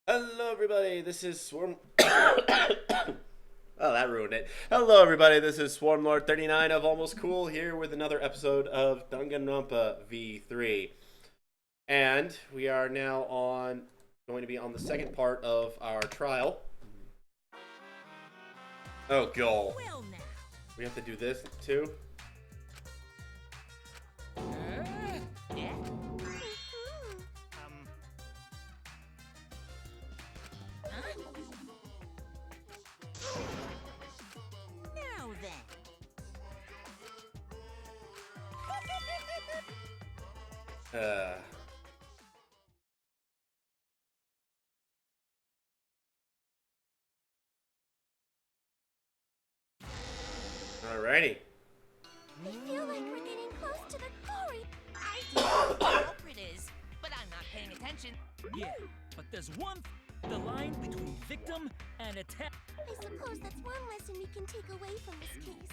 Hello, everybody. This is Swarm. Oh, that ruined it. Hello, everybody. This is Swarmlord 39 of Almost Cool here with another episode of Danganronpa V3. And we are now going to be on the second part of our trial. Oh, goal. Well now. We have to do this too? Yeah. Huh? Now then. Uh. Alrighty. I feel like we're getting close to the glory. I do know what the culprit is, but I'm not paying attention. Yeah, but there's the line between victim and attack. I suppose that's one lesson we can take away from this case.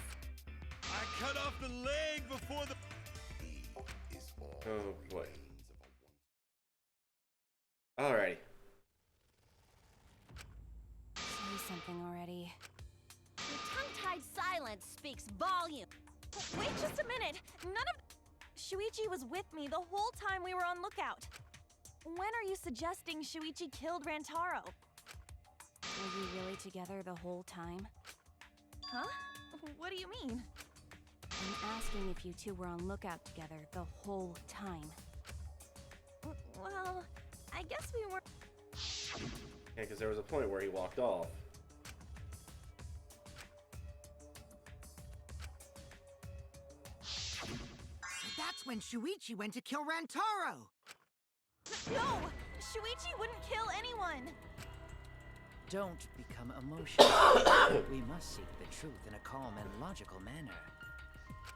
I cut off the leg before the... Oh, boy. Alrighty. Say something already. Your tongue-tied silence speaks volume. Wait just a minute! None of... Suichi was with me the whole time we were on lookout. When are you suggesting Suichi killed Rantaro? Were you really together the whole time? Huh? What do you mean? I'm asking if you two were on lookout together the whole time. Well, I guess we were... Yeah, because there was a point where he walked off. So that's when Shuichi went to kill Rantaro! No! Shuichi wouldn't kill anyone! Don't become emotional. We must seek the truth in a calm and logical manner,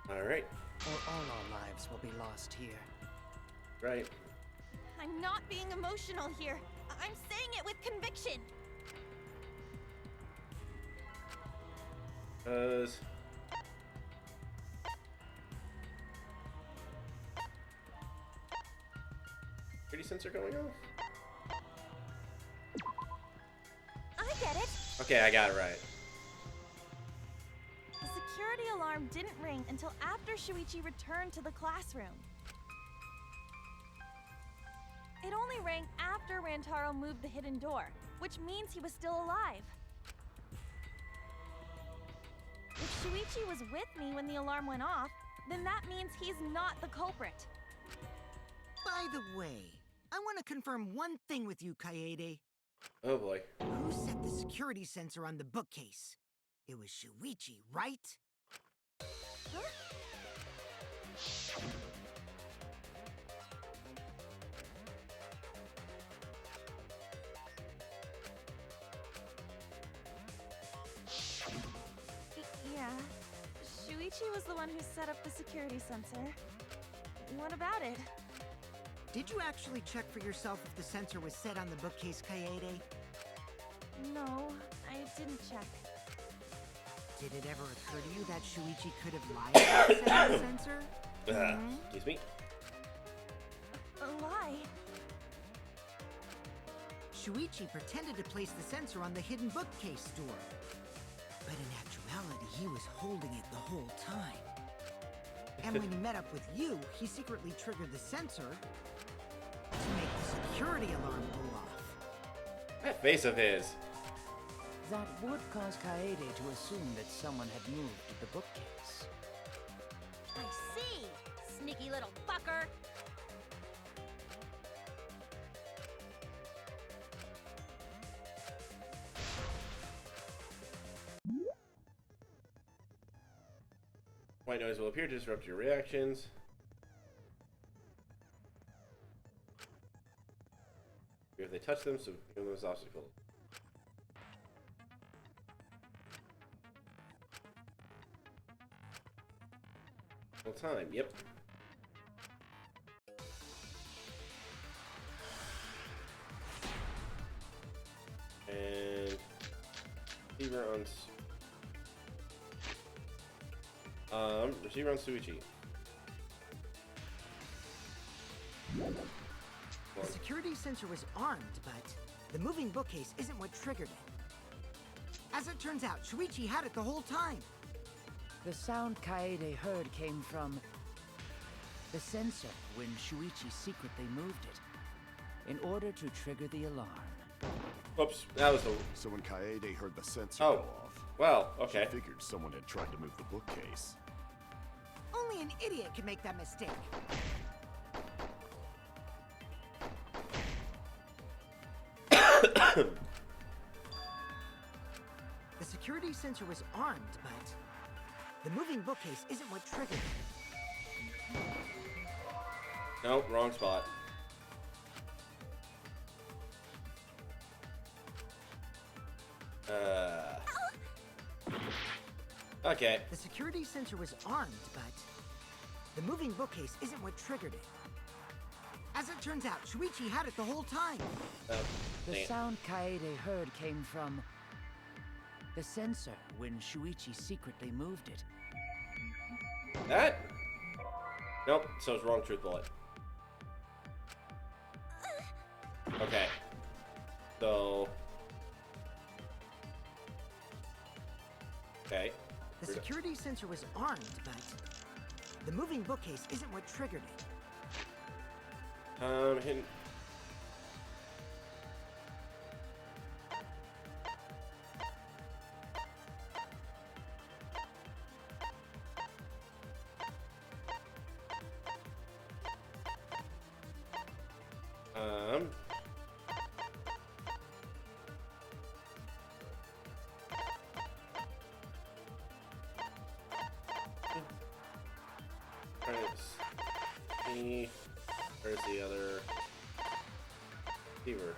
Alright. or all our lives will be lost here. Right. I'm not being emotional here. I'm saying it with conviction. Security sensor going off? I get it. Okay, I got it right. The security alarm didn't ring until after Shuichi returned to the classroom. It only rang after Rantaro moved the hidden door, which means he was still alive. If Shuichi was with me when the alarm went off, then that means he's not the culprit. By the way, I want to confirm one thing with you, Kaede. Oh boy. Who set the security sensor on the bookcase? It was Shuichi, right? Huh? Yeah. Shuichi was the one who set up the security sensor. What about it? Did you actually check for yourself if the sensor was set on the bookcase, Kaede? No, I didn't check. Did it ever occur to you that Shuichi could have lied about setting the sensor? Excuse me? A lie? Shuichi pretended to place the sensor on the hidden bookcase door. But in actuality, he was holding it the whole time. And when he met up with you, he secretly triggered the sensor to make the security alarm go off. That face of his. That would cause Kaede to assume that someone had moved the bookcase. I see, sneaky little fucker. White noise will appear to disrupt your reactions. If they touch them, so give them as obstacles. Full time, yep. And receiver on Suichi. The security sensor was armed, but the moving bookcase isn't what triggered it. As it turns out, Shuichi had it the whole time. The sound Kaede heard came from the sensor when Shuichi secretly moved it in order to trigger the alarm. Oops, that was the. So when Kaede heard the sensor Oh. go off, Well, okay. she figured someone had tried to move the bookcase. Only an idiot could make that mistake. The security sensor was armed, but the moving bookcase isn't what triggered it. Nope, wrong spot. Okay. The security sensor was armed, but the moving bookcase isn't what triggered it. As it turns out, Shuichi had it the whole time. The Damn. sound Kaede heard came from the sensor when Shuichi secretly moved it. That? Nope, so it's wrong truth bullet. Okay. So. Okay. The security sensor was armed, but the moving bookcase isn't what triggered it. Hidden. Trying to see. Where's the other receiver?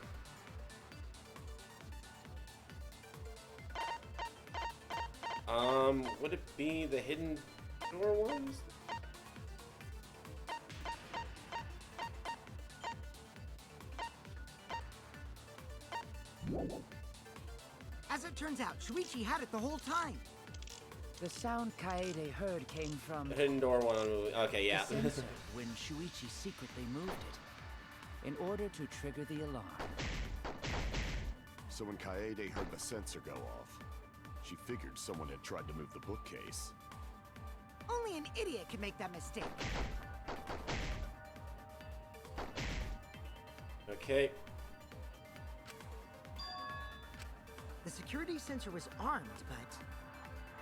Would it be the hidden door ones? As it turns out, Shuichi had it the whole time. The sound Kaede heard came from The hidden door one. Okay, yeah. the sensor when Shuichi secretly moved it in order to trigger the alarm. So when Kaede heard the sensor go off, she figured someone had tried to move the bookcase. Only an idiot could make that mistake. Okay. The security sensor was armed, but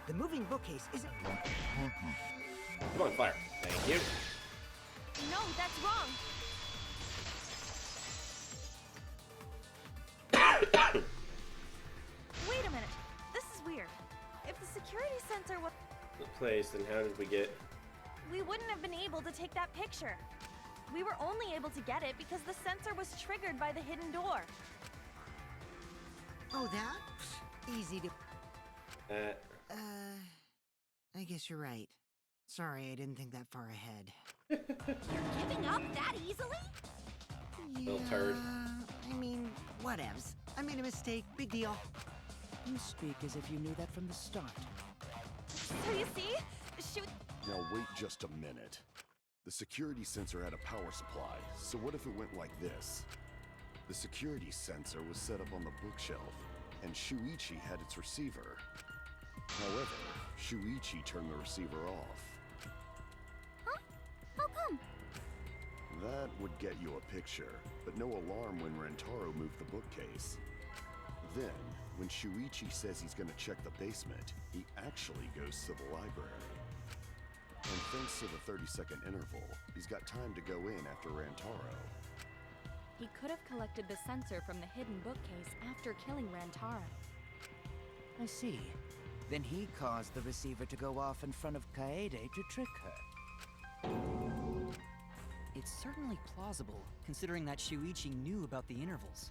the moving bookcase isn't. Come on, fire. Thank you. No, that's wrong. Wait a minute. This is weird. If the security sensor was... Place, then how did we get? We wouldn't have been able to take that picture. We were only able to get it because the sensor was triggered by the hidden door. Oh, that? Pfft, easy to. I guess you're right. Sorry, I didn't think that far ahead. You're giving up that easily? Little turd. I mean, whatevs. I made a mistake. Big deal. You speak as if you knew that from the start. So you see? Shoot. Now wait just a minute. The security sensor had a power supply, so what if it went like this? The security sensor was set up on the bookshelf, and Shuichi had its receiver. However, Shuichi turned the receiver off. Huh? How come? That would get you a picture, but no alarm when Rantaro moved the bookcase. Then, when Shuichi says he's gonna check the basement, he actually goes to the library. And thanks to the 30-second interval, he's got time to go in after Rantaro. He could have collected the sensor from the hidden bookcase after killing Rantaro. I see. Then he caused the receiver to go off in front of Kaede to trick her. It's certainly plausible, considering that Shuichi knew about the intervals.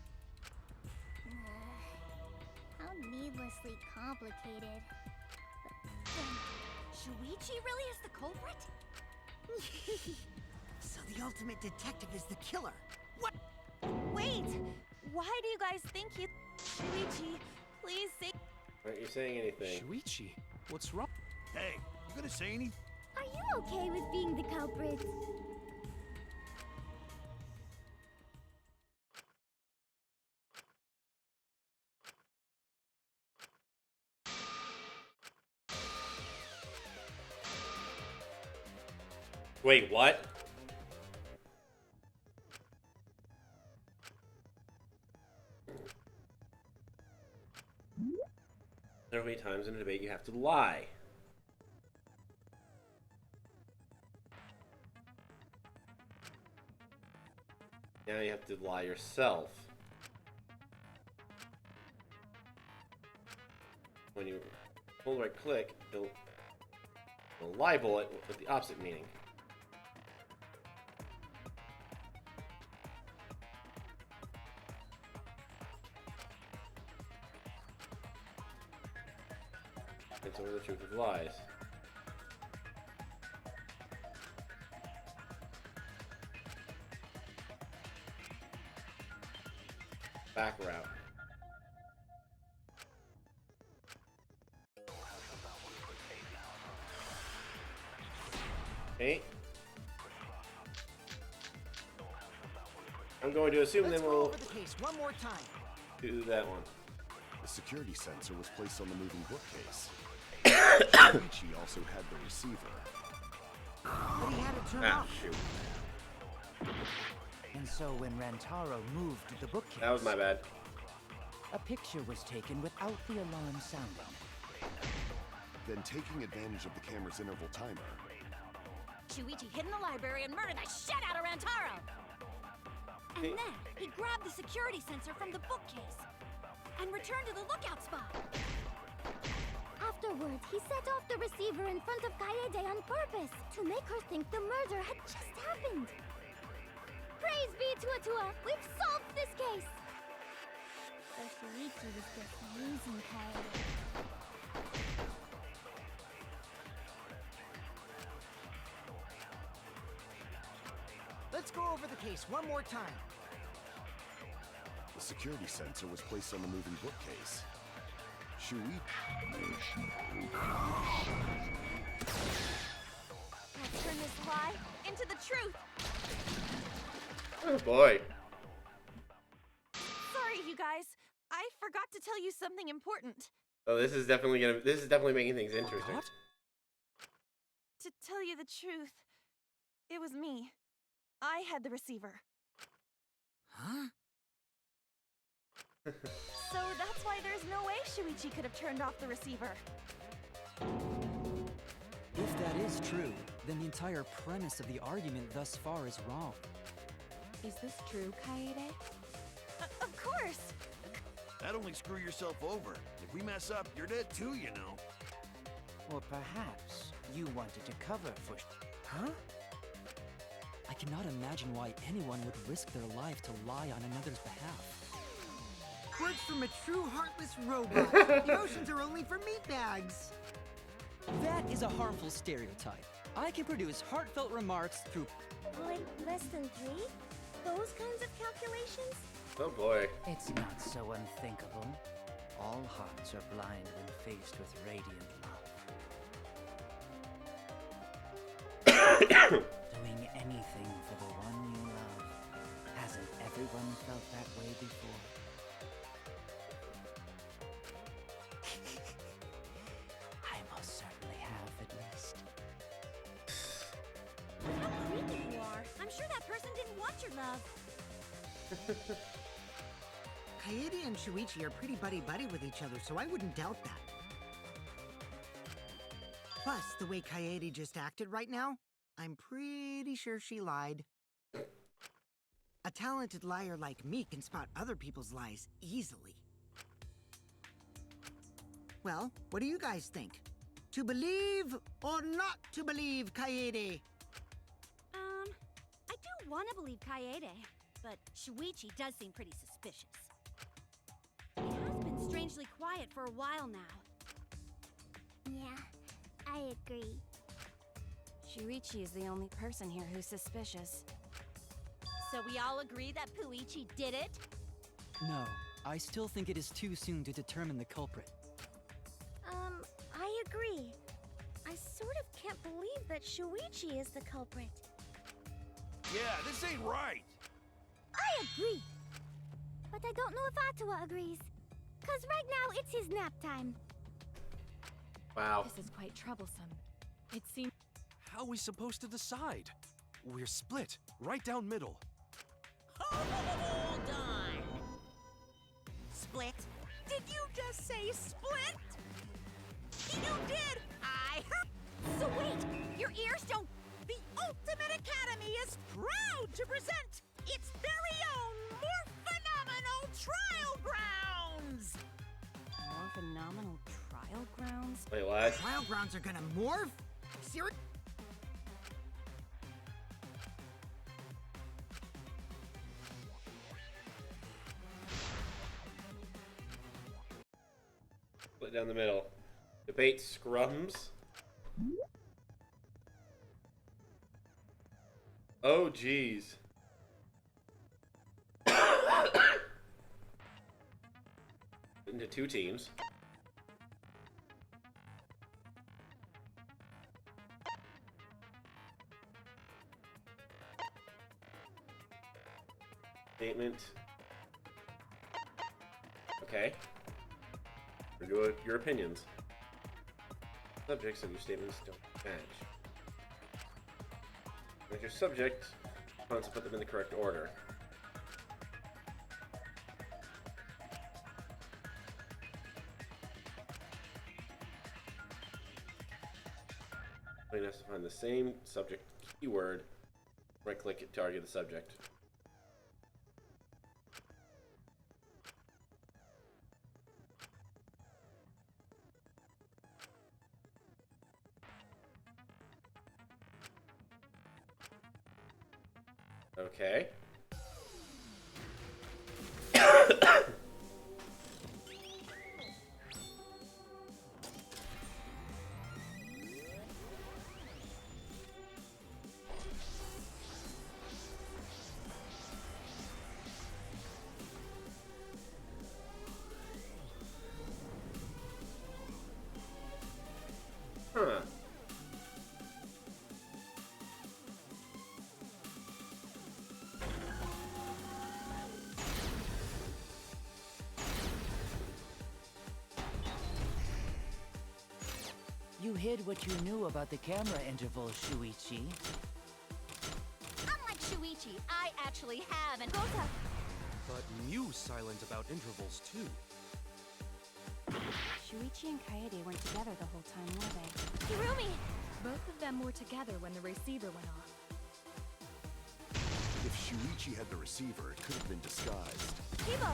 How needlessly complicated. Shuichi really is the culprit? So the ultimate detective is the killer. What? Wait! Why do you guys think he... Shuichi, please say... Aren't you saying anything? Suichi, what's wrong? Hey, you gonna say anything? Are you okay with being the culprit? Wait, what? There are many times in a debate you have to lie. Now you have to lie yourself. When you hold right click, it'll libel it with the opposite meaning. It's over the truth of lies. Back route. Okay. I'm going to assume Let's then go we'll over the case one more time. do that one. The security sensor was placed on the moving bookcase. Suichi also had the receiver. But he had it turned Ah, off. shoot. And so when Rantaro moved the bookcase, That was my bad. a picture was taken without the alarm sounding. Then, taking advantage of the camera's interval timer, Shuichi hid in the library and murdered the shit out of Rantaro! And then, he grabbed the security sensor from the bookcase and returned to the lookout spot. Afterwards, he set off the receiver in front of Kaede on purpose to make her think the murder had just happened. Praise be to Atua! We've solved this case! So Shuichi was just using Kaede. Let's go over the case one more time. the security sensor was placed on the moving bookcase. Shuichi. Let's turn this lie into the truth. Oh boy. Sorry, you guys. I forgot to tell you something important. Oh, this is definitely making things interesting. What? To tell you the truth, it was me. I had the receiver. Huh? So that's why there's no way Shuichi could have turned off the receiver. If that is true, then the entire premise of the argument thus far is wrong. Is this true, Kaede? Of course! That'd only screw yourself over. If we mess up, you're dead too, you know. Or perhaps you wanted to cover for... Huh? I cannot imagine why anyone would risk their life to lie on another's behalf. Words from a true heartless robot. Emotions are only for meatbags. That is a harmful stereotype. I can produce heartfelt remarks through... Like less than 3? Those kinds of calculations? Oh boy. It's not so unthinkable. All hearts are blind when faced with radiant love. Doing anything for the one you love. Hasn't everyone felt that way before? I most certainly have, at least. How creepy you are. I'm sure that person didn't want your love. Kaede and Shuichi are pretty buddy-buddy with each other, so I wouldn't doubt that. Plus, the way Kaede just acted right now, I'm pretty sure she lied. A talented liar like me can spot other people's lies easily. Well, what do you guys think? To believe or not to believe Kaede? I do want to believe Kaede, but Shuichi does seem pretty suspicious. He has been strangely quiet for a while now. Yeah, I agree. Shuichi is the only person here who's suspicious. So we all agree that Puichi did it? No, I still think it is too soon to determine the culprit. I agree. I sort of can't believe that Shuichi is the culprit. Yeah, this ain't right. I agree. But I don't know if Atua agrees. 'Cause right now it's his nap time. Wow. This is quite troublesome. It seems... how are we supposed to decide? We're split, right down middle. Hold on. Split? Did you just say split? You did! I heard. So wait, your ears don't. The Ultimate Academy is proud to present its very own more phenomenal trial grounds! More phenomenal trial grounds? Wait, what? Trial grounds are gonna morph? Serious? Split down the middle. Debate scrums. Oh, geez. Into two teams. Statement. Okay. Your opinions. Subjects of your statements don't match. As your subject, wants to put them in the correct order. Playing has to find the same subject keyword. Right-click it to argue the subject. Okay. Huh. You hid what you knew about the camera interval, Shuichi. Unlike Shuichi, I actually have an Gota. But Mew's silent about intervals too. Shuichi and Kaede weren't together the whole time, were they? Hirumi! Both of them were together when the receiver went off. If Shuichi had the receiver, it could have been disguised. Kibo!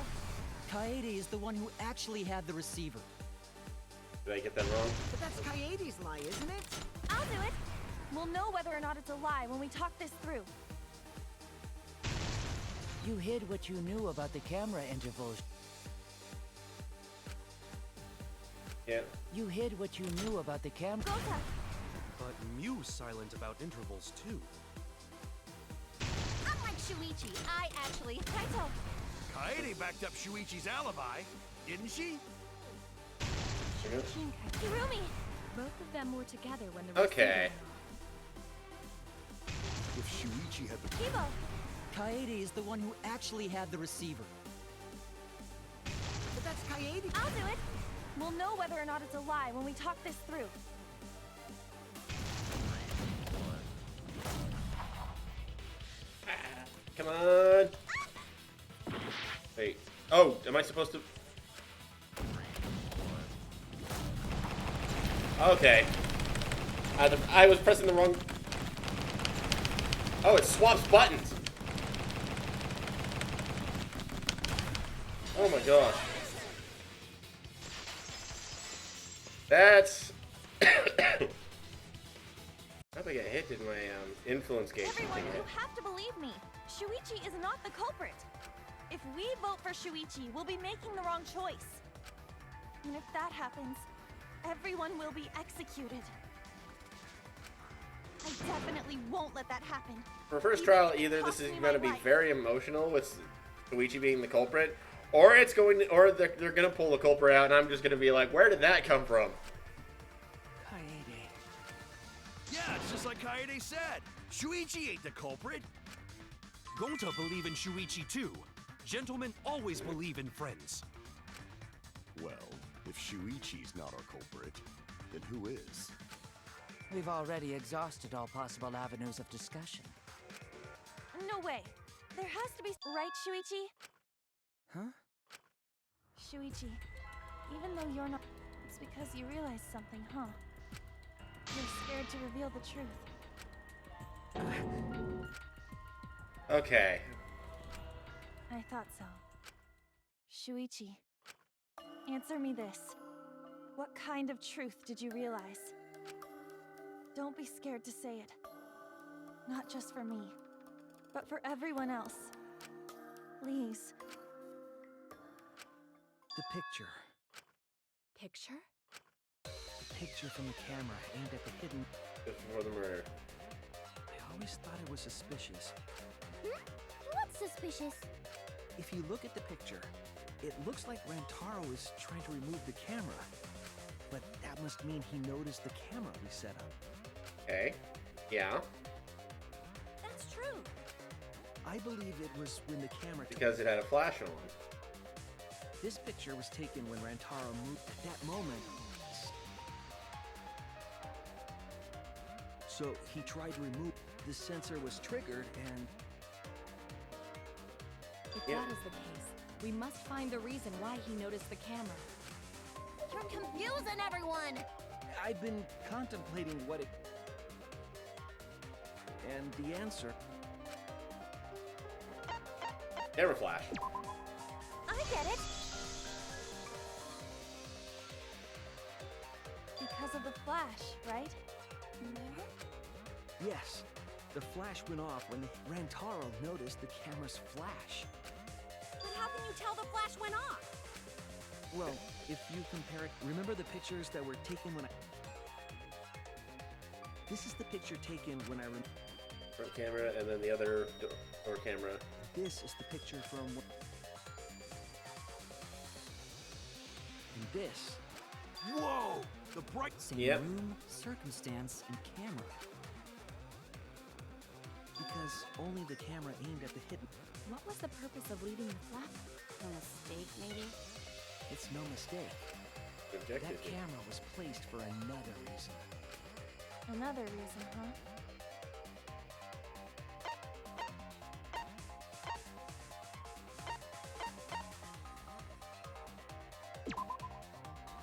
Kaede is the one who actually had the receiver. Did I get that wrong? But that's Kaede's lie, isn't it? I'll do it. We'll know whether or not it's a lie when we talk this through. You hid what you knew about the camera interval. Yeah. You hid what you knew about the camera. Gota! But Mew's silent about intervals too. Unlike Shuichi, I actually... Kaito! Kaede backed up Shuichi's alibi, didn't she? Shuichi and Kaede. Hirumi! Both of them were together when the receiver Okay. went off. If Shuichi had the... Kibo! Kaede is the one who actually had the receiver. But that's Kaede. I'll do it. We'll know whether or not it's a lie when we talk this through. Come on. Wait. Oh, am I supposed to? Okay. I was pressing the wrong. Oh, it swaps buttons. Oh my gosh. That's. How did I get hit? Did my influence gauge Everyone, thing you hit? have to believe me. Shuichi is not the culprit. If we vote for Shuichi, we'll be making the wrong choice. And if that happens, everyone will be executed. I definitely won't let that happen. For first Even trial, if it either this costs is me going to my be life. very emotional with Suichi being the culprit, or it's going to, or they're going to pull the culprit out, and I'm just going to be like, where did that come from? Kaede. Yeah, it's just like Kaede said. Shuichi ain't the culprit. Gonta believe in Shuichi too. Gentlemen always believe in friends. Well, if Shuichi's not our culprit, then who is? We've already exhausted all possible avenues of discussion. No way. There has to be... Right, Shuichi? Huh? Shuichi, even though you're not... It's because you realize something, huh? You're scared to reveal the truth. Okay. I thought so. Shuichi, answer me this. What kind of truth did you realize? Don't be scared to say it. Not just for me, but for everyone else. Please. The picture. Picture? The picture from the camera aimed at the hidden... Just before the murder. I always thought it was suspicious. What's suspicious? If you look at the picture, it looks like Rantaro is trying to remove the camera. But that must mean he noticed the camera we set up. Okay. Yeah. That's true. I believe it was when the camera... Because it had a flash on. This picture was taken when Rantaro moved at that moment. So he tried to remove... The sensor was triggered and... If that is the case, we must find the reason why he noticed the camera. You're confusing everyone. I've been contemplating what it... And the answer... Camera flash. I get it! Because of the flash, right? Yes. The flash went off when Rantaro noticed the camera's flash. But how can you tell the flash went off? Well, if you compare it... Remember the pictures that were taken when I... This is the picture taken when I... Front camera and then the other door camera. This is the picture from... And this... Whoa! The bright... Same Yep. room, circumstance, and camera. Because only the camera aimed at the hidden... What was the purpose of leaving the flap? A mistake, maybe? It's no mistake. Objective. That camera was placed for another reason. Another reason, huh?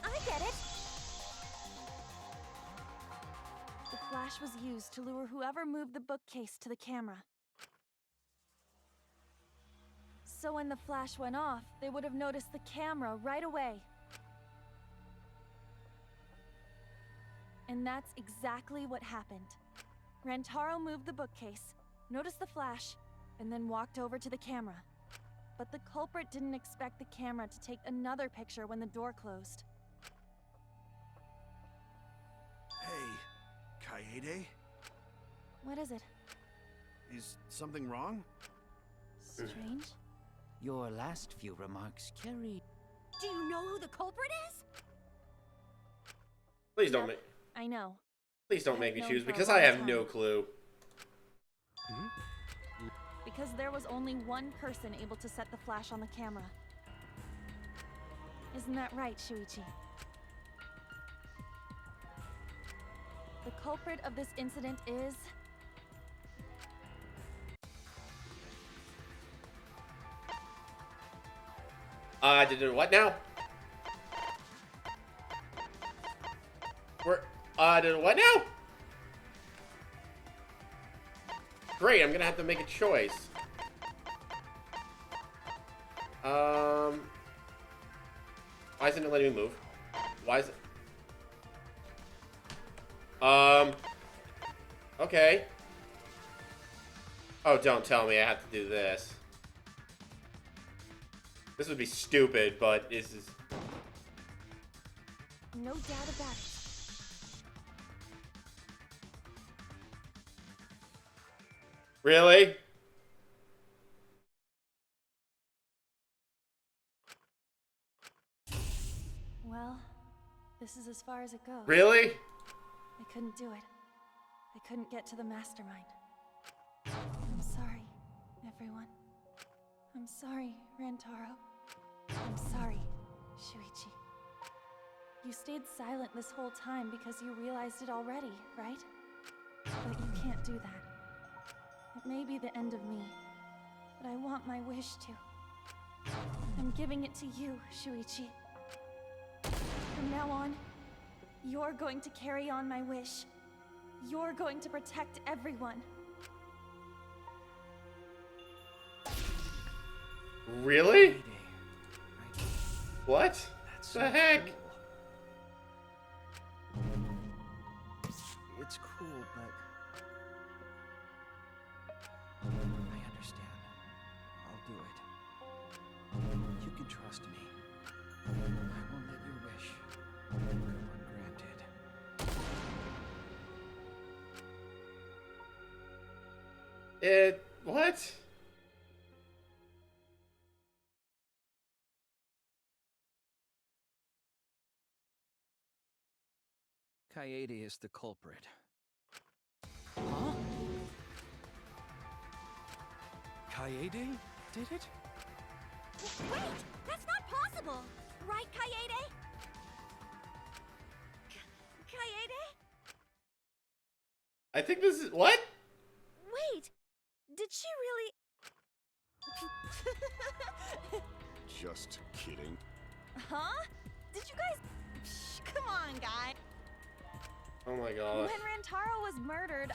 I get it! The flash was used to lure whoever moved the bookcase to the camera. So when the flash went off, they would have noticed the camera right away. And that's exactly what happened. Rantaro moved the bookcase, noticed the flash, and then walked over to the camera. But the culprit didn't expect the camera to take another picture when the door closed. Hey, Kaede? What is it? Is something wrong? Strange? Your last few remarks carried... Do you know who the culprit is? Please don't make... I know. Please don't make me known choose for a because long I have time. no clue. Because there was only one person able to set the flash on the camera. Isn't that right, Shuichi? The culprit of this incident is... Did what now? Did what now? Great, I'm gonna have to make a choice. Why isn't it letting me move? Why is it? Okay. Oh, don't tell me I have to do this. This would be stupid, but this is... No doubt about it. Really? Well, this is as far as it goes. Really? I couldn't do it. I couldn't get to the mastermind. I'm sorry, everyone. I'm sorry, Rantaro. I'm sorry, Shuichi. You stayed silent this whole time because you realized it already, right? But you can't do that. It may be the end of me, but I want my wish to. I'm giving it to you, Suichi. From now on, you're going to carry on my wish. You're going to protect everyone. Really? What? That's the heck? Cool. It's cool, but I understand. I'll do it. You can trust me. I won't let your wish go ungranted. What? Kaede is the culprit. Huh? Kaede did it? Wait! That's not possible! Right, Kaede? Kaede? I think this is what? Wait! Did she really... Just kidding. Huh? Did you guys... Shh, come on, guys. Oh my gosh. When Rantaro was murdered,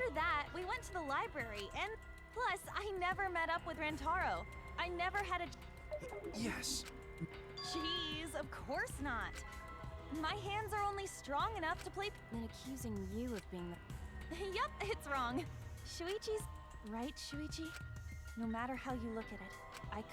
After that, we went to the library, and plus, I never met up with Rantaro. I never had a... Yes. Jeez, of course not. My hands are only strong enough to play... Than accusing you of being the... Yup, it's wrong. Shuichi's... Right, Shuichi? No matter how you look at it,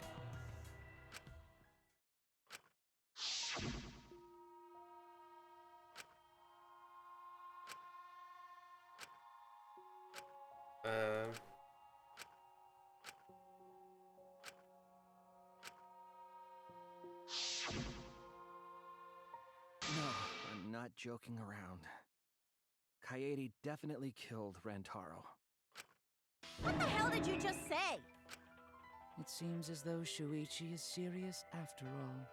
No, I'm not joking around. Kaede definitely killed Rantaro. What the hell did you just say? It seems as though Shuichi is serious after all.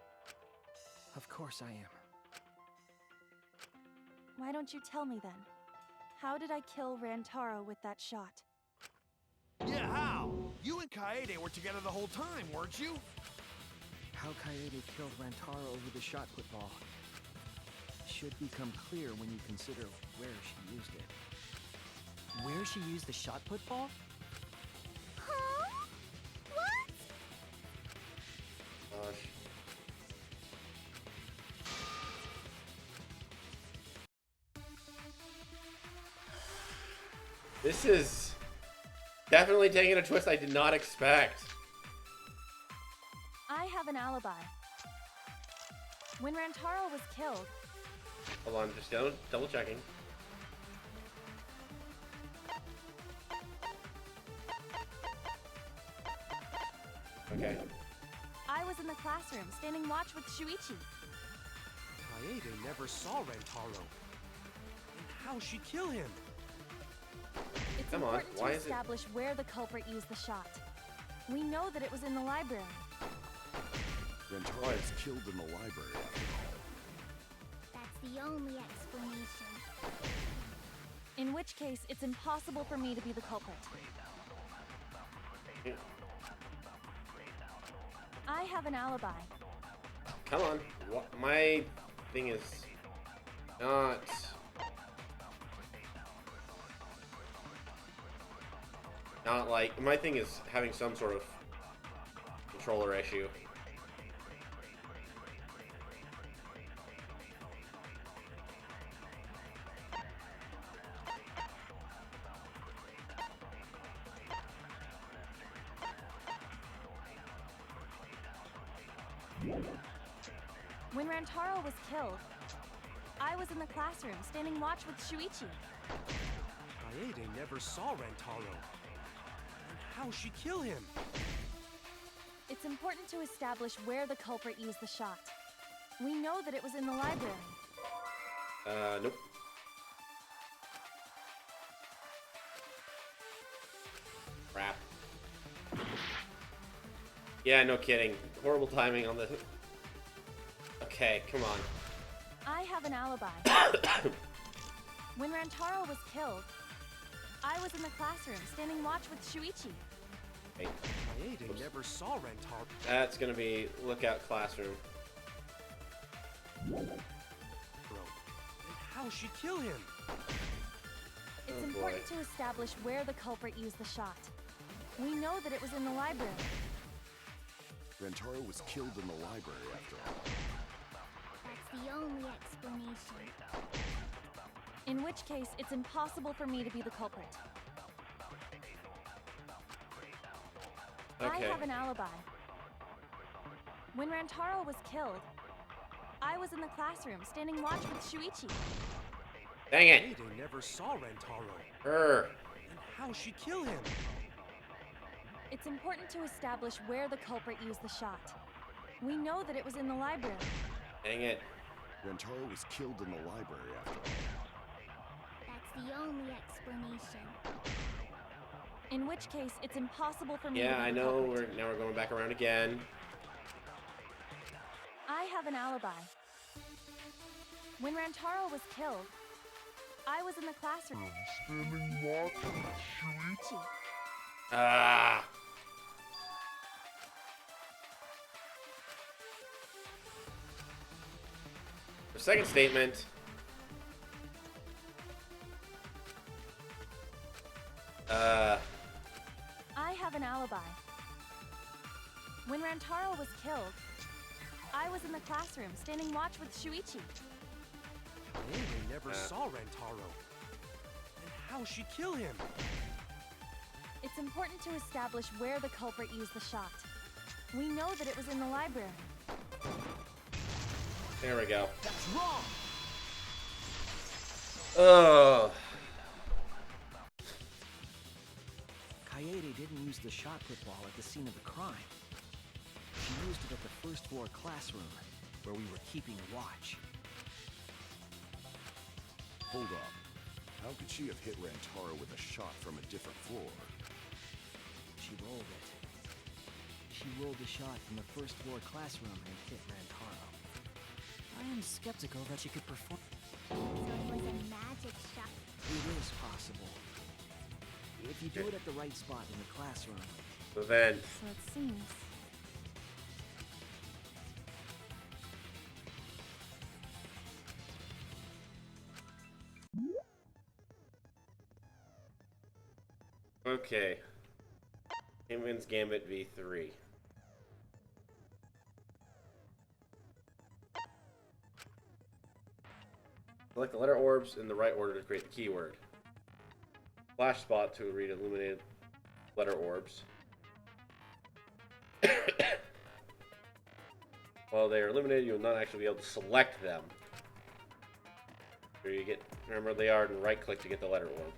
Of course I am. Why don't you tell me then? How did I kill Rantaro with that shot? Yeah, how? You and Kaede were together the whole time, weren't you? How Kaede killed Rantaro over the shot put ball should become clear when you consider where she used it. Where she used the shot put ball? Huh? What? Gosh. This is definitely taking a twist I did not expect. I have an alibi. When Rantaro was killed... Hold on, just double checking. Okay. I was in the classroom, standing watch with Shuichi. Kaede never saw Rantaro. And how'd she kill him? It's Come on, important why to is it- establish where the culprit used the shot. We know that it was in the library. Rantaro was killed in the library after all. That's the only explanation. In which case, it's impossible for me to be the culprit. Yeah. I have an alibi. Come on. My thing is not... Not like... My thing is having some sort of controller issue. When Rantaro was killed, I was in the classroom, standing watch with Shuichi. Kaede never saw Rantaro. And how'd she kill him? It's important to establish where the culprit used the shot. We know that it was in the library. Nope. Crap. Yeah, no kidding. Horrible timing on the... Okay, come on. I have an alibi. When Rantaro was killed, I was in the classroom standing watch with Suichi. Hey. Kaede never saw Rantaro. That's gonna be lookout classroom. Bro, then how'd she kill him? It's Oh, important boy. to establish where the culprit used the shot. We know that it was in the library. Rantaro was killed in the library after all. That's the only explanation. In which case, it's impossible for me to be the culprit. I Okay. have an alibi. When Rantaro was killed, I was in the classroom standing watch with Suichi. Dang it! Kaede never saw Rantaro. Then Then how'd she kill him? It's important to establish where the culprit used the shot. We know that it was in the library. Dang it. Rantaro was killed in the library after all. That's the only explanation. In which case, it's impossible for me Yeah, to be I the know. culprit. Now we're going back around again. I have an alibi. When Rantaro was killed, I was in the classroom. Standing watching Suichi. Ah. The second statement. I have an alibi. When Rantaro was killed, I was in the classroom standing watch with Suichi. Kaede never saw Rantaro. Then how'd she kill him? It's important to establish where the culprit used the shot. We know that it was in the library. There we go. That's wrong! Oh. Kaede didn't use the shot put ball at the scene of the crime. She used it at the first floor classroom, where we were keeping watch. Hold up. How could she have hit Rantaro with a shot from a different floor? She rolled it. She rolled the shot from the first floor classroom and hit Rantaro. I am skeptical that she could perform. So it was a magic shot. It is possible. If you do it at the right spot in the classroom. So then, So it seems. okay. Hitman's Gambit V3. Select the letter orbs in the right order to create the keyword. Flash spot to read illuminated letter orbs. While they are illuminated, you will not actually be able to select them. So you get, remember they are, and right click to get the letter orb.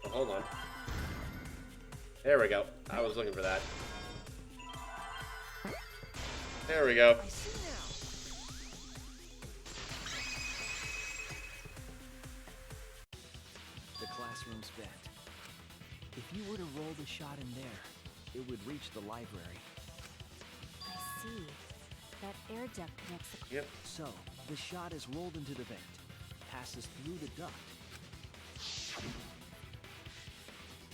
Oh, hold on. There we go. I was looking for that. There we go. I see now. The classroom's bent. If you were to roll the shot in there, it would reach the library. I see. That air duct connects the... Yep. So, the shot is rolled into the vent, passes through the duct,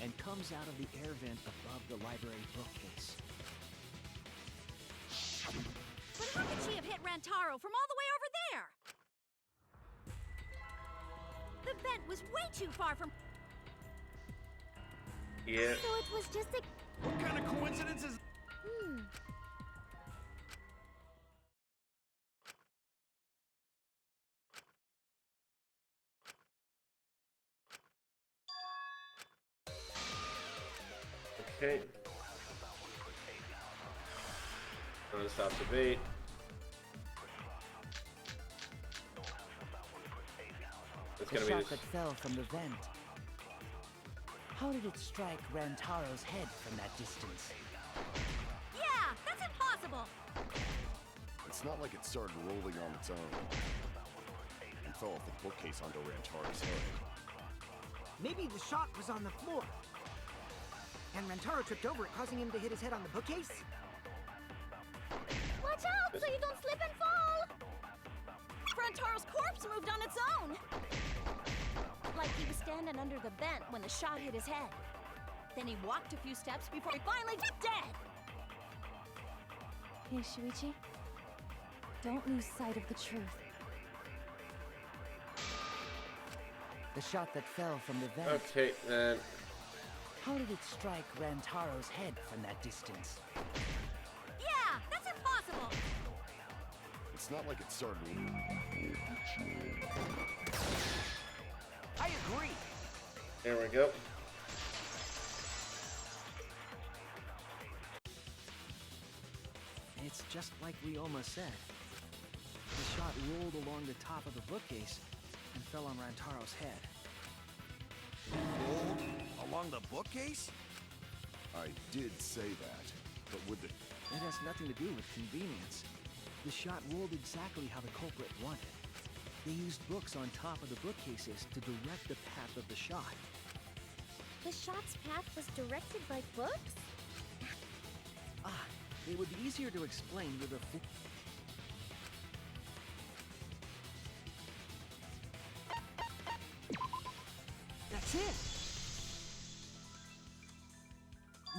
and comes out of the air vent above the library bookcase. But how could she have hit Rantaro from all the way over there? The vent was way too far from... Yeah. So it was just a... What kind of coincidence is... Okay. Non-stop debate. It's The gonna shot be that fell from the vent. How did it strike Rantaro's head from that distance? Yeah, that's impossible! It's not like it started rolling on its own. It fell off the bookcase onto Rantaro's head. Maybe the shot was on the floor. And Rantaro tripped over it, causing him to hit his head on the bookcase? Watch out so you don't slip and fall! Rantaro's corpse moved on its own! Like he was standing under the vent when the shot hit his head. Then he walked a few steps before he finally dead! Hey, Shuichi. Don't lose sight of the truth. The shot that fell from the vent. okay then. How did it strike Rantaro's head from that distance? Yeah, that's impossible! It's not like it started. I agree. There we go. It's just like Ryoma said. The shot rolled along the top of the bookcase and fell on Rantaro's head. Rolled along the bookcase? I did say that, but would the... It has nothing to do with convenience. The shot rolled exactly how the culprit wanted. They used books on top of the bookcases to direct the path of the shot. The shot's path was directed by books? Ah, it would be easier to explain with a full... That's it!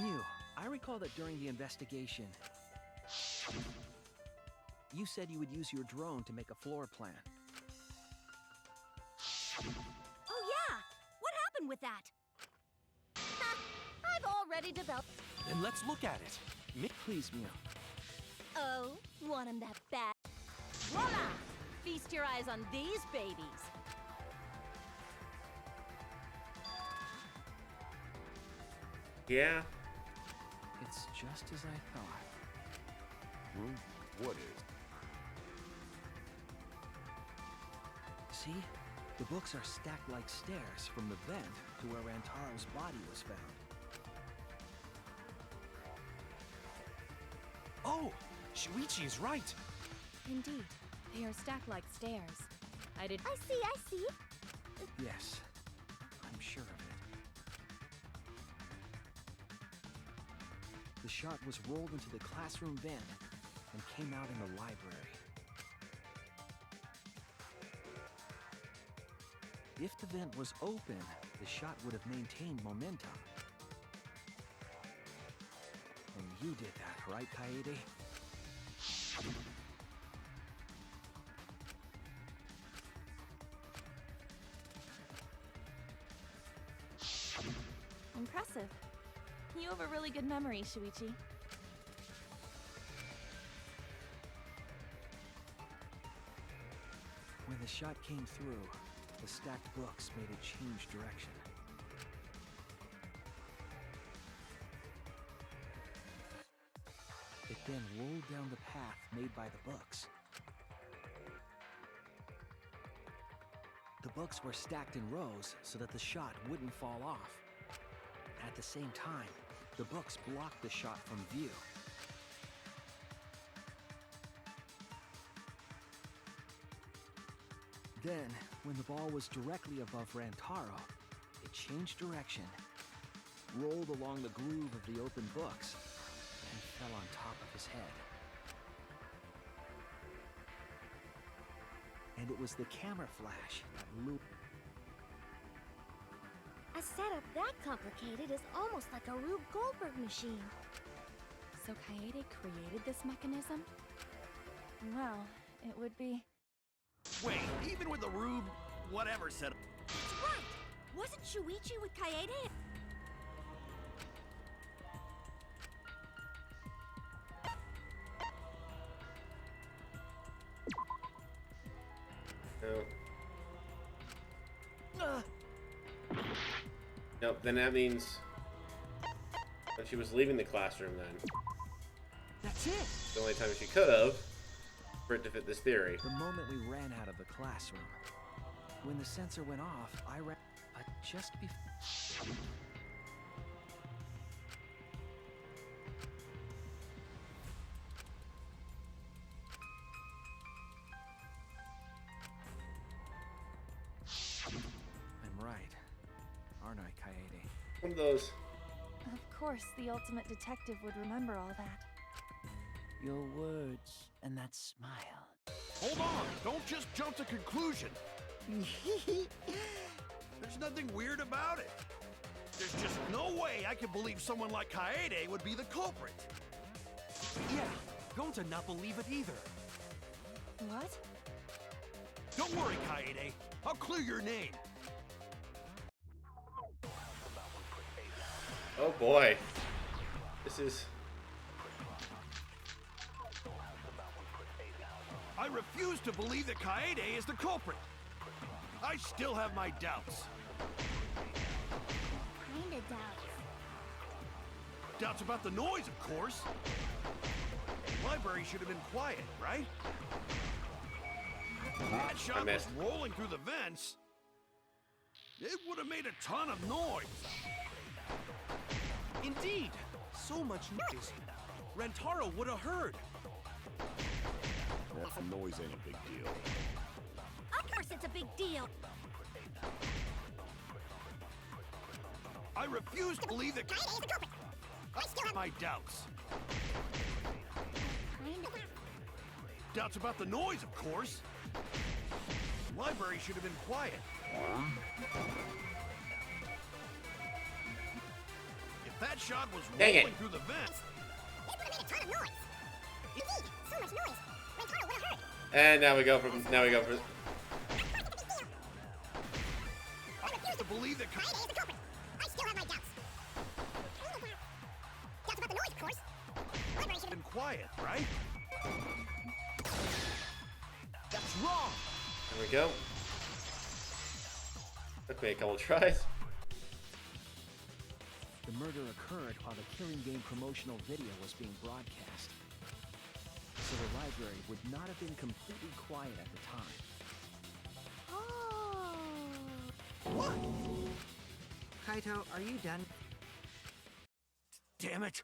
Mew, I recall that during the investigation, you said you would use your drone to make a floor plan. Oh yeah! What happened with that? Ha! I've already developed... Then let's look at it. Please, Mew. Oh, want 'em that bad? Voila! Feast your eyes on these babies. Yeah. It's just as I thought. What is? See? The books are stacked like stairs from the vent to where Rantaro's body was found. Oh, Shuichi is right. Indeed, they are stacked like stairs. I did. I see. Yes, I'm sure of it. The shot was rolled into the classroom vent and came out in the library. If the vent was open, the shot would have maintained momentum. And you did that, right, Kaede? Impressive. You have a really good memory, Shuichi. When the shot came through, the stacked books made it change direction. It then rolled down the path made by the books. The books were stacked in rows so that the shot wouldn't fall off. At the same time, the books blocked the shot from view. Then, when the ball was directly above Rantaro, it changed direction, rolled along the groove of the open books, and fell on top of his head. And it was the camera flash that looped. A setup that complicated is almost like a Rube Goldberg machine. So Kaede created this mechanism? Well, it would be... Wait, even with the Rube, whatever setup. That's right! Wasn't Shuichi with Kaede? No. Nope, then that means when she was leaving the classroom then. That's it! The only time she could have for it to fit this theory. The moment we ran out of the classroom, When the sensor went off, I ran. But just before. I'm right, aren't I, Kaede? One of those. Of course, the ultimate detective would remember all that. Your words and that smile. Hold on! Don't just jump to conclusion! There's nothing weird about it. There's just no way I can believe someone like Kaede would be the culprit. Yeah, Gonta not believe it either. What? Don't worry, Kaede. I'll clear your name. Oh boy. This is... I refuse to believe that Kaede is the culprit. I still have my doubts. Kinda doubts. Doubts about the noise, of course. The library should have been quiet, right? That shot was rolling through the vents. It would have made a ton of noise. Indeed, so much noise. Rantaro would have heard. That noise ain't a big deal. Of course it's a big deal. I refuse to believe that Kaede is the culprit. I still have my doubts. Doubts about the noise, of course. The library should have been quiet. If that shot was rolling through the vents, it would have made a ton of noise. Indeed, so much noise. Rantaro would have heard. And now we go for... I refuse to believe that Kaede is the culprit. I still have my doubts. Doubts about the noise, of course. The library should have been quiet, right? That's wrong. There we go. Took me a couple tries. The murder occurred while the Killing Game promotional video was being broadcast. So the library would not have been completely quiet at the time. Oh. What? Kaito, are you done? Damn it!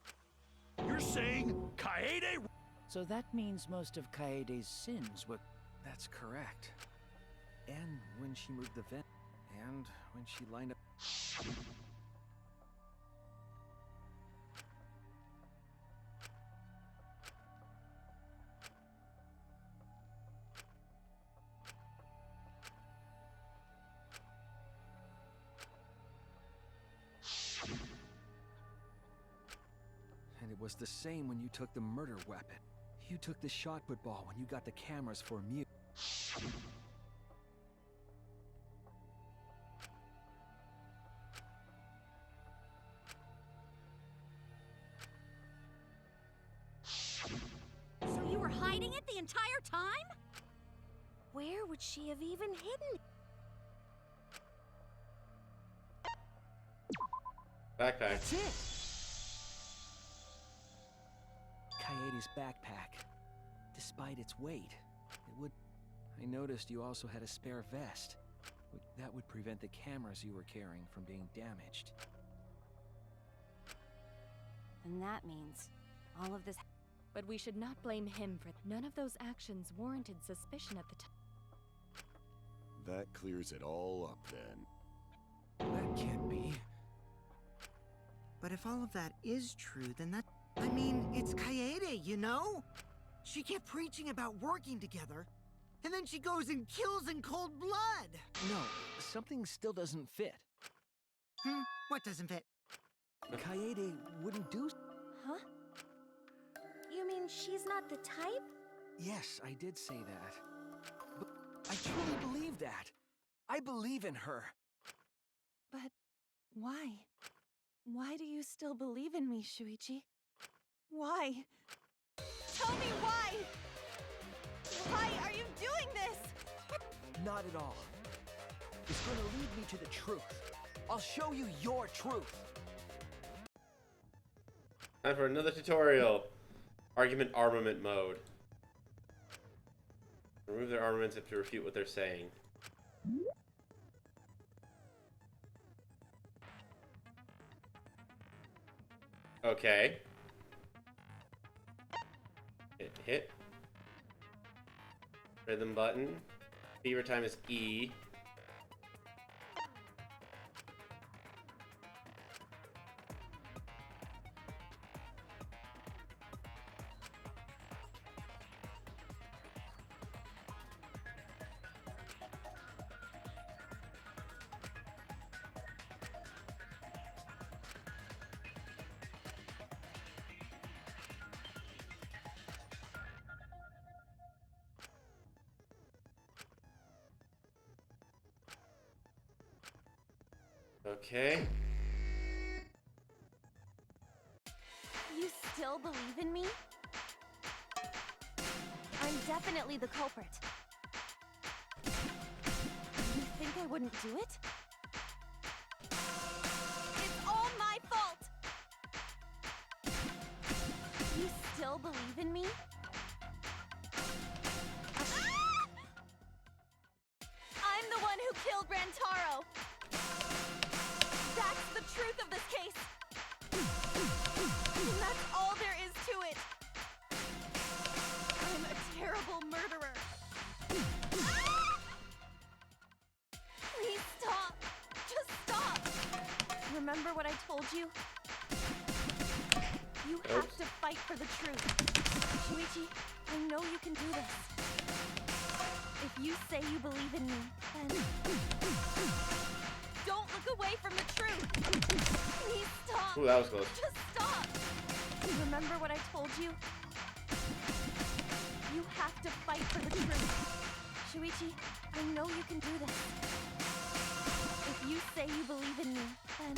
You're saying Kaede? So that means most of Kaede's sins were... That's correct. And when she moved the vent, and when she lined up... And it was the same when you took the murder weapon. You took the shot put ball when you got the cameras for Mew. So you were hiding it the entire time? Where would she have even hidden? Backpack. That's it! Kaede's backpack. Despite its weight, it would... I noticed you also had a spare vest. That would prevent the cameras you were carrying from being damaged. And that means all of this... But we should not blame him for... None of those actions warranted suspicion at the time. That clears it all up then. That can't be. But if all of that is true, then that... I mean, it's Kaede, you know? She kept preaching about working together, and then she goes and kills in cold blood! No, something still doesn't fit. What doesn't fit? Kaede wouldn't do... Huh? You mean she's not the type? Yes, I did say that. But I truly believe that. I believe in her. But why? Why do you still believe in me, Suichi? Why? Tell me why! Why are you doing this? Not at all. It's gonna lead me to the truth. I'll show you your truth. Time for another tutorial. Argument armament mode. Remove their armaments if to refute what they're saying. Okay. Hit. Rhythm button. Fever time is E. Okay. You still believe in me? I'm definitely the culprit. You think I wouldn't do it? It's all my fault! You still believe in me? I'm the one who killed Rantaro! That's the truth of this case! And that's all there is to it! I'm a terrible murderer! Please stop! Just stop! Remember what I told you? You have to fight for the truth. Suichi, I know you can do this. If you say you believe in me, then... Don't look away from the truth! Please stop! Ooh, that was close. Just stop! Remember what I told you? You have to fight for the truth. Suichi, I know you can do this. If you say you believe in me, then...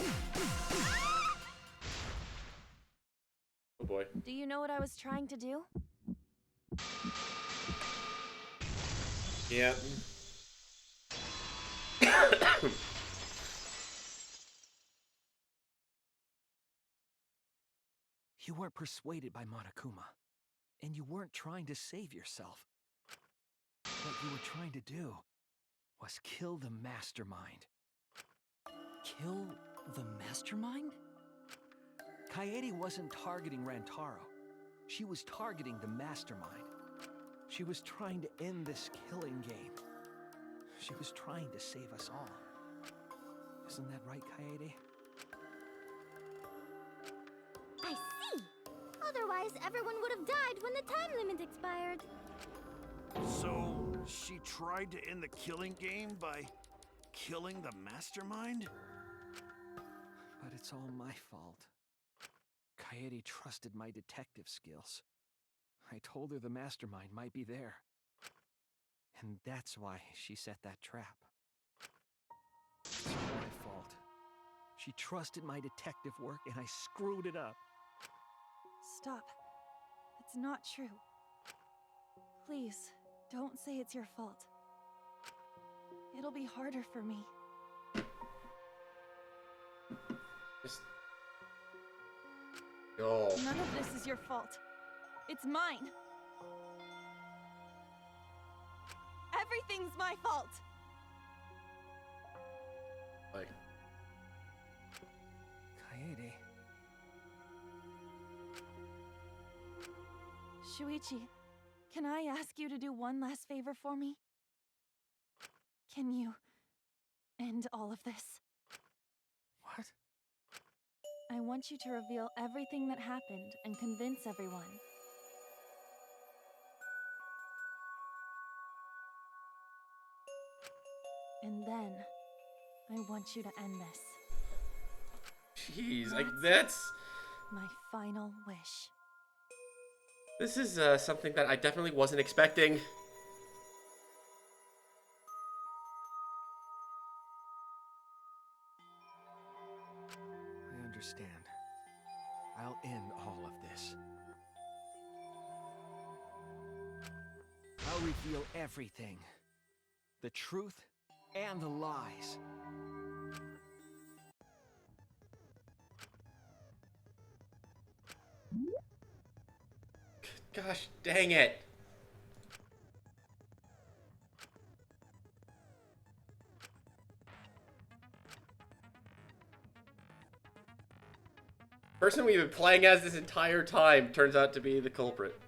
Oh boy. Do you know what I was trying to do? Yeah. You weren't persuaded by Monokuma, and you weren't trying to save yourself. What you were trying to do was kill the mastermind. Kill the mastermind? Kaede wasn't targeting Rantaro. She was targeting the mastermind. She was trying to end this killing game. She was trying to save us all. Isn't that right, Kaede? I see! Otherwise, everyone would have died when the time limit expired. So, she tried to end the killing game by killing the mastermind? But it's all my fault. Kaede trusted my detective skills. I told her the mastermind might be there. And that's why she set that trap. It's all my fault. She trusted my detective work and I screwed it up. Stop. It's not true. Please, don't say it's your fault. It'll be harder for me. Just... Go. None of this is your fault. It's mine. Everything's my fault. Like... Kaede. Suichi, can I ask you to do one last favor for me? Can you end all of this? What? I want you to reveal everything that happened and convince everyone. And then, I want you to end this. Jeez, like that's... My final wish. This is something that I definitely wasn't expecting. I understand. I'll end all of this. I'll reveal everything. The truth and the lies. Gosh dang it. Person we've been playing as this entire time turns out to be the culprit.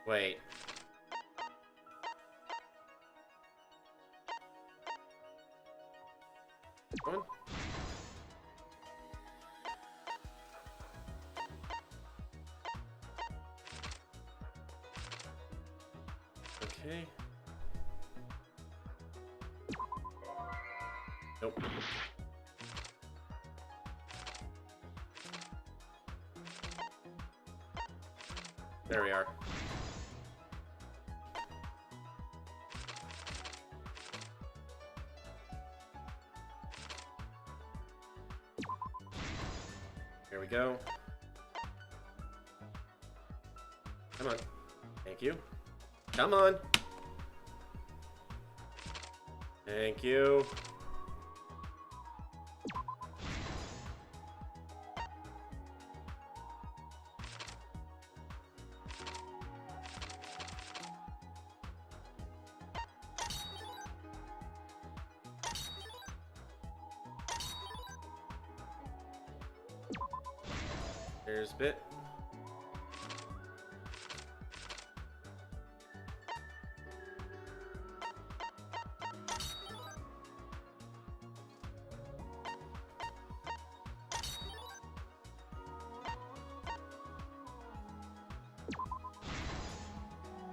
Wait. One. Okay. Nope. There we are. There we go. Come on. Thank you. Come on. Thank you. There's a bit.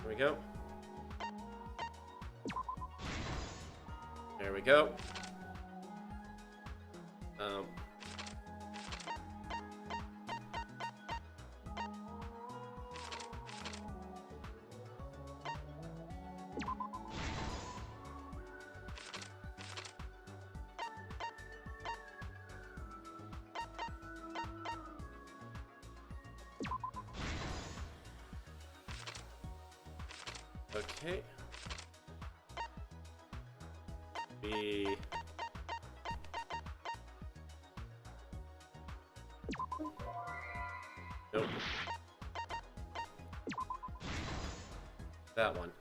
There we go. There we go. Okay. B. Nope. That one.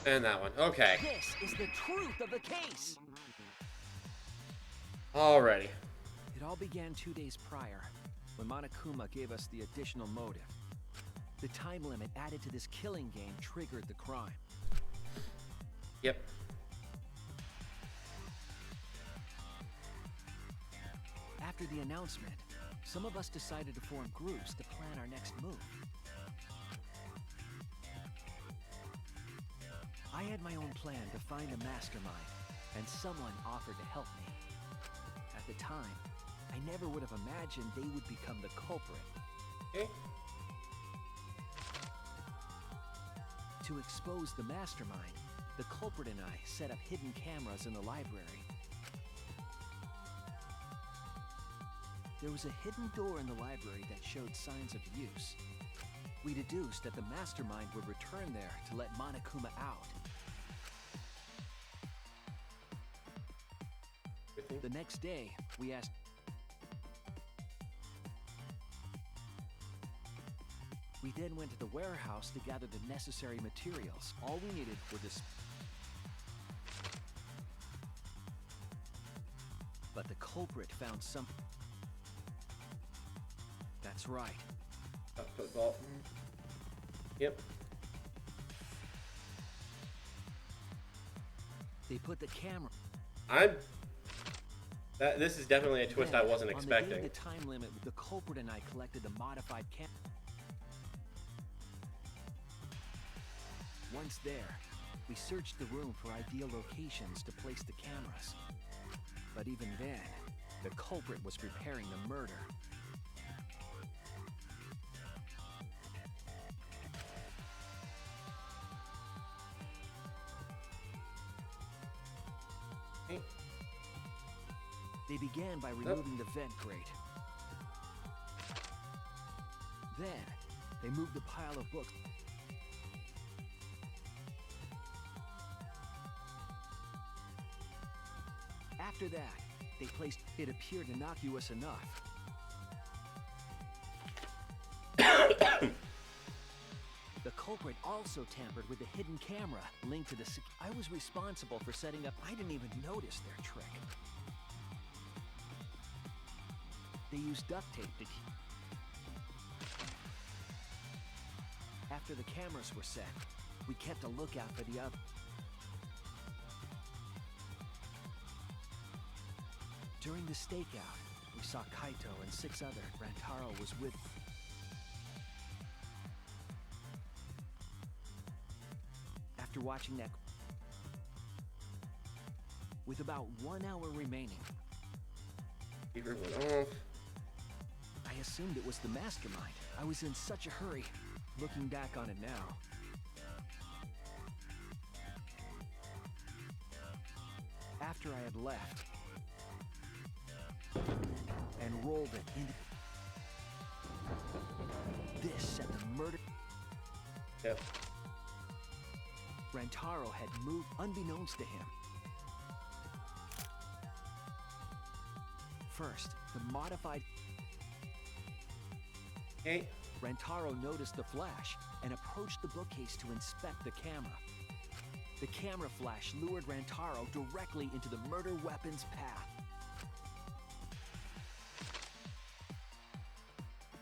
And that one. Okay. This is the truth of the case. Alrighty. It all began 2 days prior, when Monokuma gave us the additional motive. The time limit added to this killing game triggered the crime. Yep. After the announcement, some of us decided to form groups to plan our next move. I had my own plan to find a mastermind, and someone offered to help me. At the time, I never would have imagined they would become the culprit. Okay. To expose the mastermind, the culprit and I set up hidden cameras in the library. There was a hidden door in the library that showed signs of use. We deduced that the mastermind would return there to let Monokuma out. The next day, we asked... We then went to the warehouse to gather the necessary materials. All we needed were this... But the culprit found some... That's right. Football. Yep. They put the camera... This is definitely a twist I wasn't expecting. On the day of the time limit, the culprit and I collected the modified cam... Once there, we searched the room for ideal locations to place the cameras. But even then, the culprit was preparing the murder. Hey. They began by removing the vent grate. Then, They moved a pile of books. After that, they placed... It appeared innocuous enough. The culprit also tampered with the hidden camera linked to the... I was responsible for setting up... I didn't even notice their trick. They used duct tape to... After the cameras were set, we kept a lookout for the other. During the stakeout, we saw Kaito and 6 other. Rantaro was with... After watching that... With about 1 hour remaining... Beaver went off. I assumed it was the mastermind. I was in such a hurry. Looking back on it now... After I had left... and rolled it into... This set the murder... Yep. Rantaro had moved unbeknownst to him. First, the modified... Hey. Rantaro noticed the flash and approached the bookcase to inspect the camera. The camera flash lured Rantaro directly into the murder weapon's path.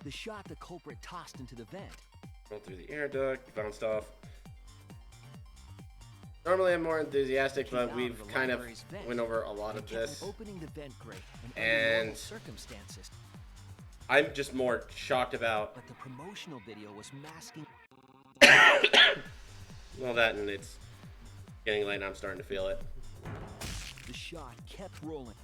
The shot the culprit tossed into the vent. Went through the air duct, bounced off. Normally I'm more enthusiastic, but we've kind of went over a lot of this. Opening the vent grate and circumstances. I'm just more shocked about... But the promotional video was masking... Well, that and it's getting late and I'm starting to feel it. The shot kept rolling.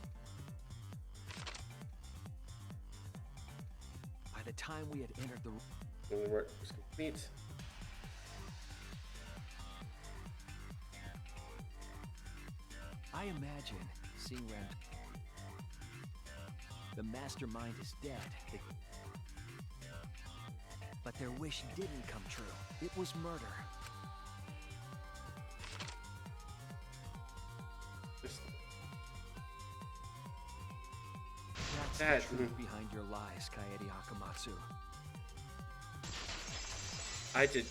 By the time we had entered the... The work was complete. I imagine seeing Rand... The mastermind is dead. But their wish didn't come true. It was murder. That's the truth behind your lies, Kaede Akamatsu.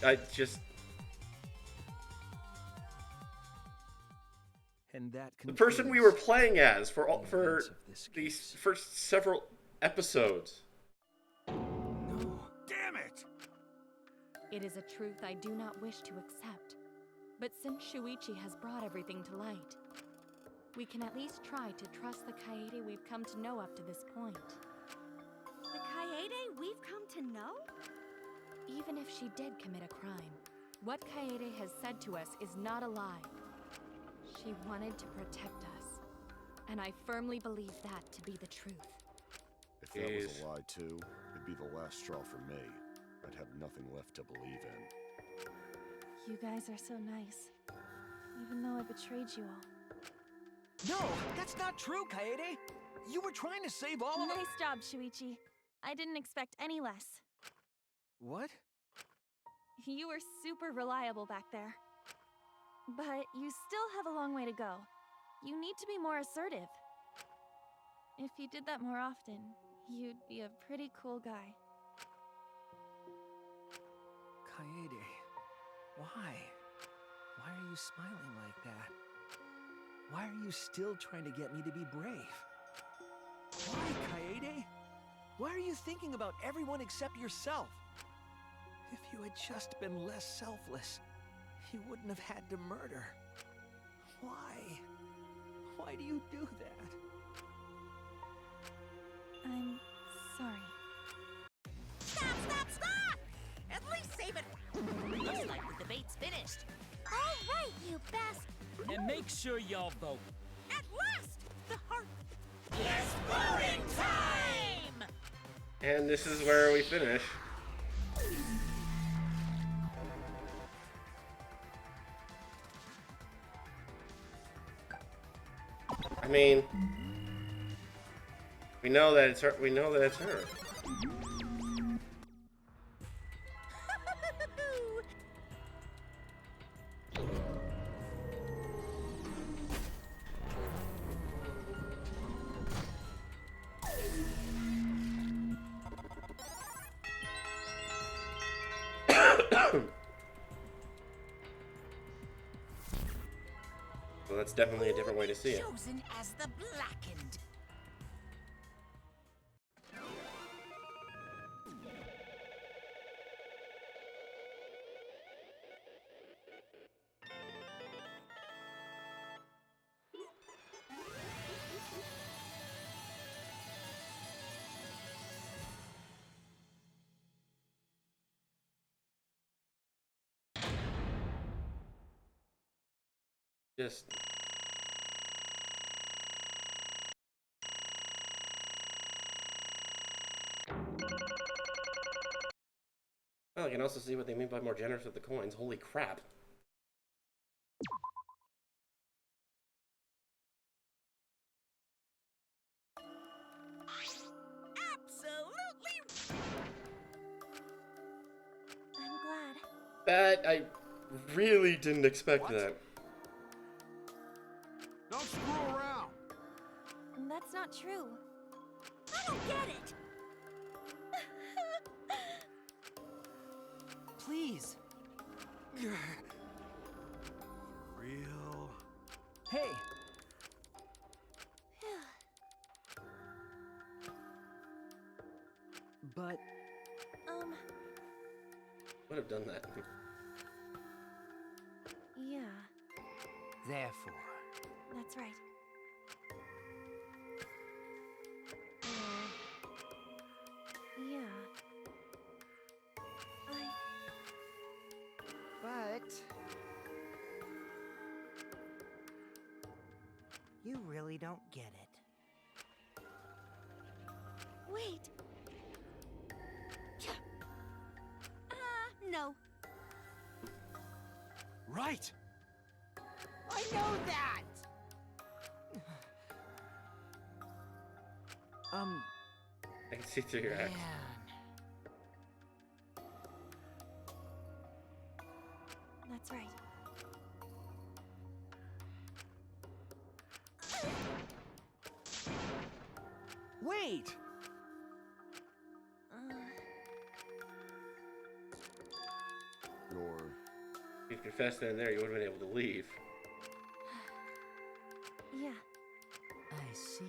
I just... And that the person we were playing as for these first several episodes. No. Damn it! It is a truth I do not wish to accept. But since Suichi has brought everything to light, we can at least try to trust the Kaede we've come to know up to this point. The Kaede we've come to know? Even if she did commit a crime, what Kaede has said to us is not a lie. She wanted to protect us, and I firmly believe that to be the truth. If that was a lie too, it'd be the last straw for me. I'd have nothing left to believe in. You guys are so nice, even though I betrayed you all. No, that's not true, Kaede. You were trying to save all of us. Nice job, Shuichi. I didn't expect any less. What? You were super reliable back there. But you still have a long way to go. You need to be more assertive. If you did that more often, you'd be a pretty cool guy. Kaede, why? Why are you smiling like that? Why are you still trying to get me to be brave? Why, Kaede? Why are you thinking about everyone except yourself? If you had just been less selfless, you wouldn't have had to murder. Why? Why do you do that? I'm sorry. Stop! At least save it. Looks like the debate's finished. All right, you best. And make sure y'all vote. At last, the heart. It's voting time! And this is where we finish. I mean, we know that it's her. We know that it's her. that's definitely a different way to see it. Chosen as the blackened. Just well, I can also see what they mean by more generous with the coins. Holy crap. Absolutely. I'm glad. That, I really didn't expect that. Don't screw around. That's not true. I don't get it. Please. Real. Hey! But Would have done that. Yeah, Therefore, that's right. Yeah. But you really don't get it. Wait. No. Right! I know that! I can see through your act. That's right. wait! You're... If you confessed in there, you would have been able to leave. Yeah. I see.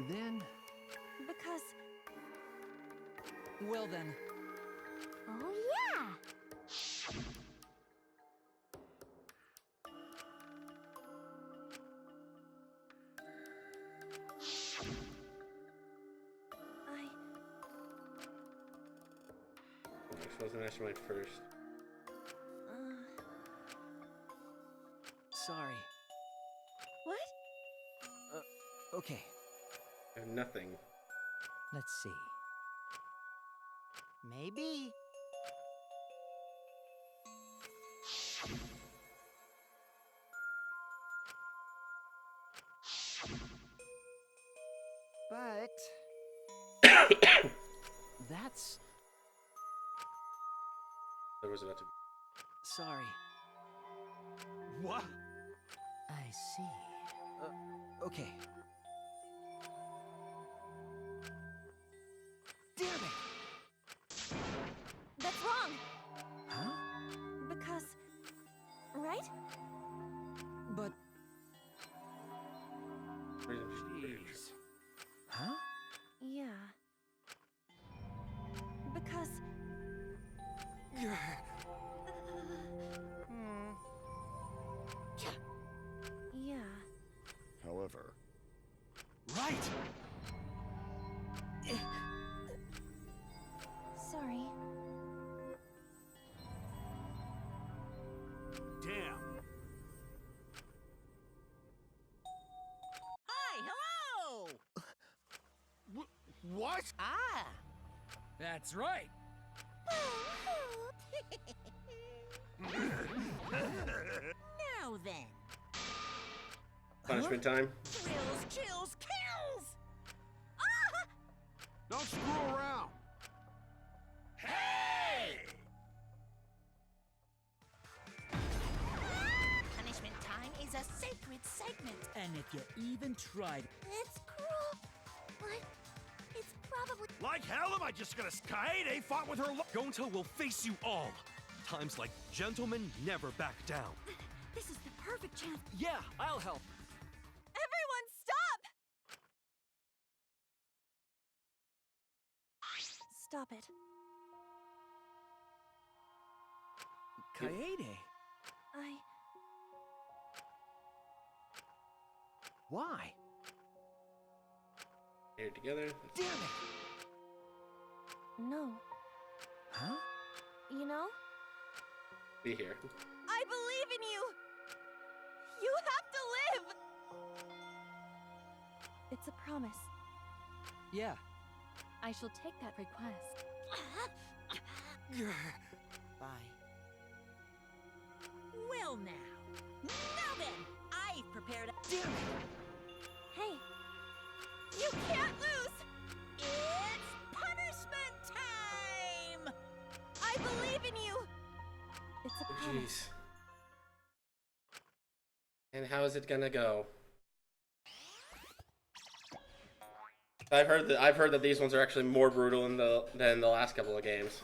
Then, Because. Well then, Oh, yeah! You're supposed to mastermind first. sorry. What? Okay. I have nothing. Let's see. Maybe. But That's... There was about to be. sorry. What? I see. Okay. Damn it! That's wrong! Huh? Because. Right? But... Jeez. Huh? Yeah. Because. Yeah. However, Right! Sorry. Damn. Hi, hello. What? Ah. that's right. Now then. Punishment time. Thrills, chills, kills. Ah! Don't screw around. Hey! Punishment time is a sacred segment. And if you even tried, It's cruel, but it's probably... Like hell am I just gonna... Kaede fought with her... Gonta will face you all. Times like gentlemen never back down. This is the perfect chance. Yeah, I'll help. Everyone, stop! Stop it. Kaede. Why? Here together. Damn it! No. Huh? You know, Be here. I believe in you! You have to live! It's a promise. Yeah. I shall take that request. Bye. Well now. Now then, I've prepared a... Damn it! Hey, you can't lose! It's punishment time! I believe in you! It's a promise. Jeez. And how is it gonna go? I've heard that these ones are actually more brutal than the last couple of games.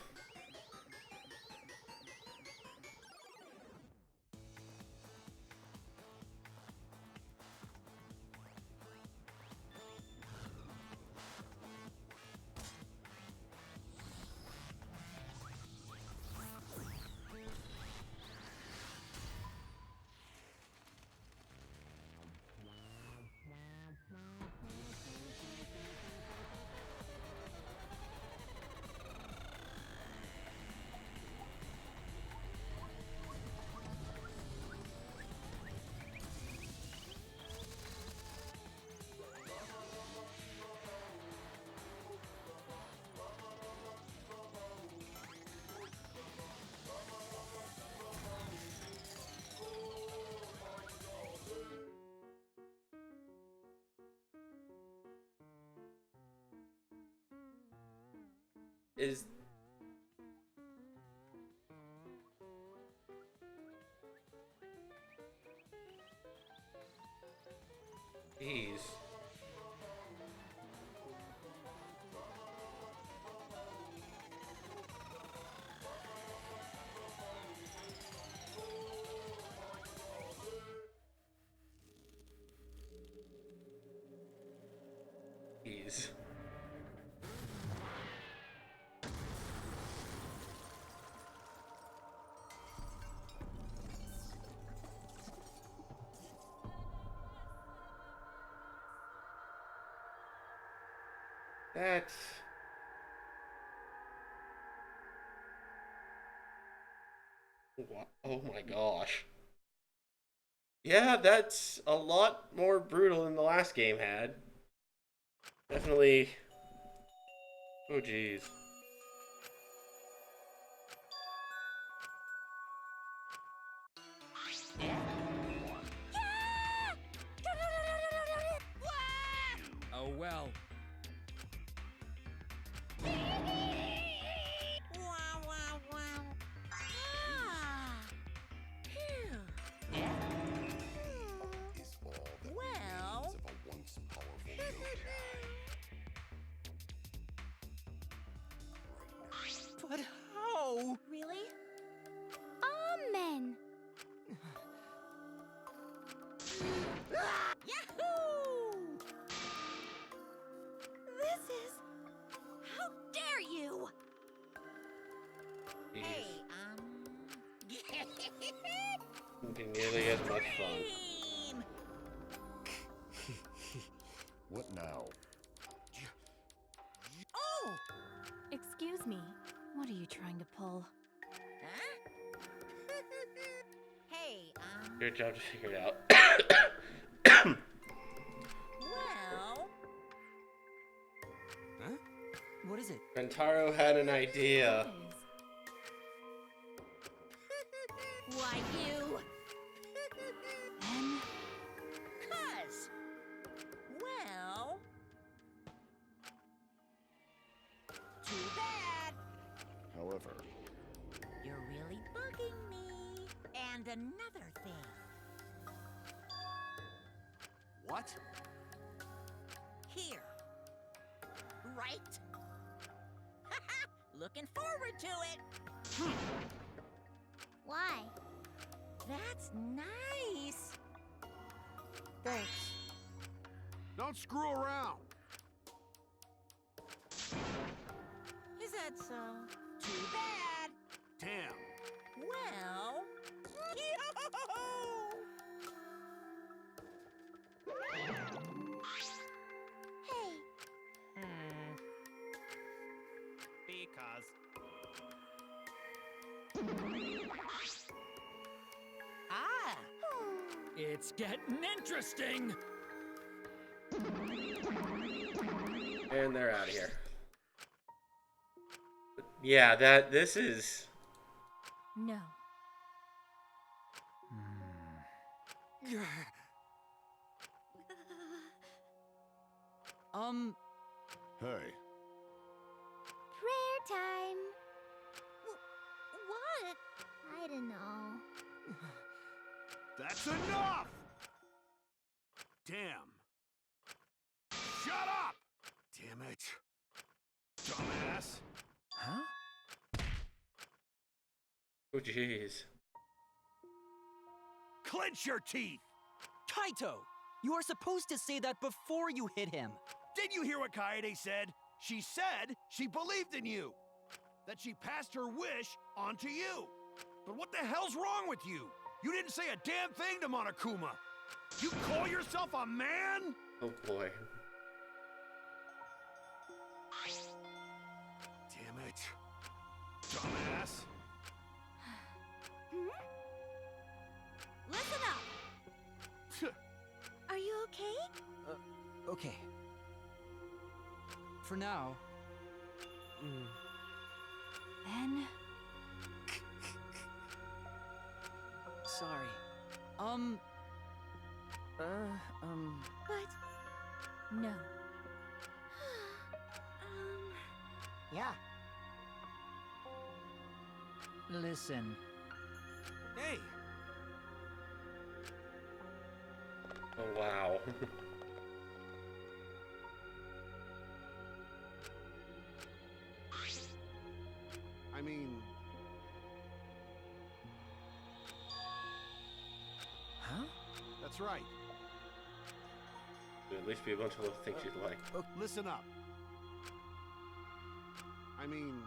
Is Jeez. Jeez. That's... Oh my gosh. Yeah, that's a lot more brutal than the last game had. Definitely. Oh jeez. Oh well. Wow, wow, wow. Ah. Phew. Is all that Well. remains of a once powerful yokai. But how? Really? Amen. Yahoo! This is... How dare you! Jeez. Hey, Wouldn't be nearly as much fun. Team! What now? Oh! Excuse me. What are you trying to pull? Huh? Hey, Your job to figure it out. well... Huh? What is it? Rantaro had an idea. Why, you... Then... Cuz... Well... Too bad. However, You're really bugging me. And another thing. What? Here. right? Looking forward to it. Why? That's nice. Thanks. Don't screw around. Is that so? Too bad. Damn. Well. Hey, Because. Ah. It's getting interesting. And they're out of here. Yeah, this is. No. Hey, prayer time. What? I don't know. That's enough! Damn. Shut up! Damn it. Dumbass. Huh? Oh, jeez. Clench your teeth! Kaito! You are supposed to say that before you hit him. Did you hear what Kaede said? She said she believed in you. That she passed her wish on to you. But what the hell's wrong with you? You didn't say a damn thing to Monokuma. You call yourself a man? Oh boy. Damn it. Dumbass. Listen up! Are you okay? Okay. For now. Then. Sorry. But, No. Yeah. Listen. Hey, Oh wow. I mean, Huh? that's right. At least be a bunch of little things you'd like. Listen up. I mean,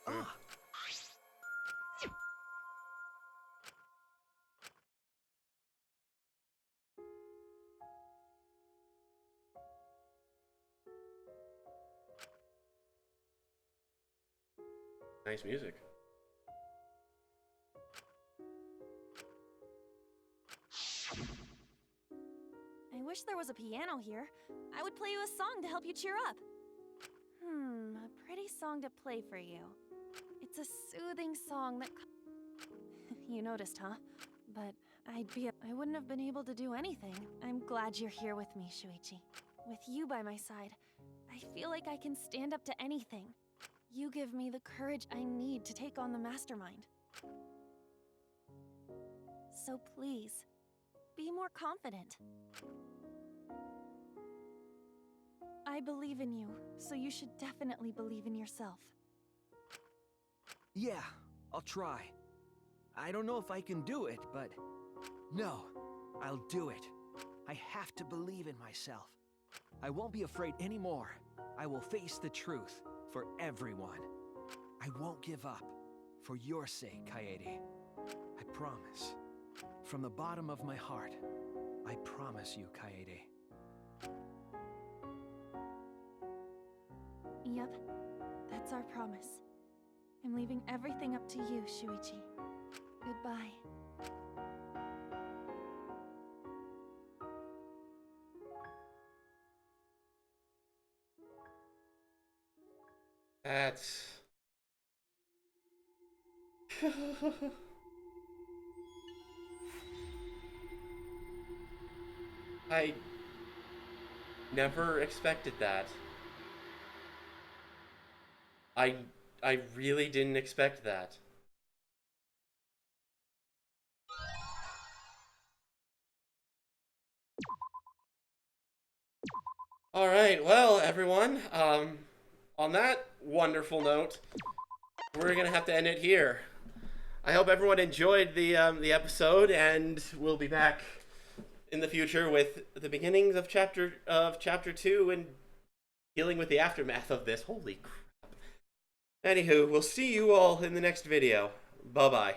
Ah. Nice music. I wish there was a piano here. I would play you a song to help you cheer up. A pretty song to play for you. It's a soothing song that... You noticed, huh? But I wouldn't have been able to do anything. I'm glad you're here with me, Suichi. With you by my side, I feel like I can stand up to anything. You give me the courage I need to take on the mastermind. So please, be more confident. I believe in you, so you should definitely believe in yourself. Yeah, I'll try. I don't know if I can do it, but... No, I'll do it. I have to believe in myself. I won't be afraid anymore. I will face the truth for everyone. I won't give up. For your sake, Kaede. I promise. From the bottom of my heart, I promise you, Kaede. Yep, that's our promise. I'm leaving everything up to you, Shuichi. Goodbye. That's... I never expected that. I really didn't expect that. All right, well, everyone, on that wonderful note, we're gonna have to end it here. I hope everyone enjoyed the episode, and we'll be back in the future with the beginnings of chapter 2 and dealing with the aftermath of this. Holy crap! Anywho, we'll see you all in the next video. Bye bye.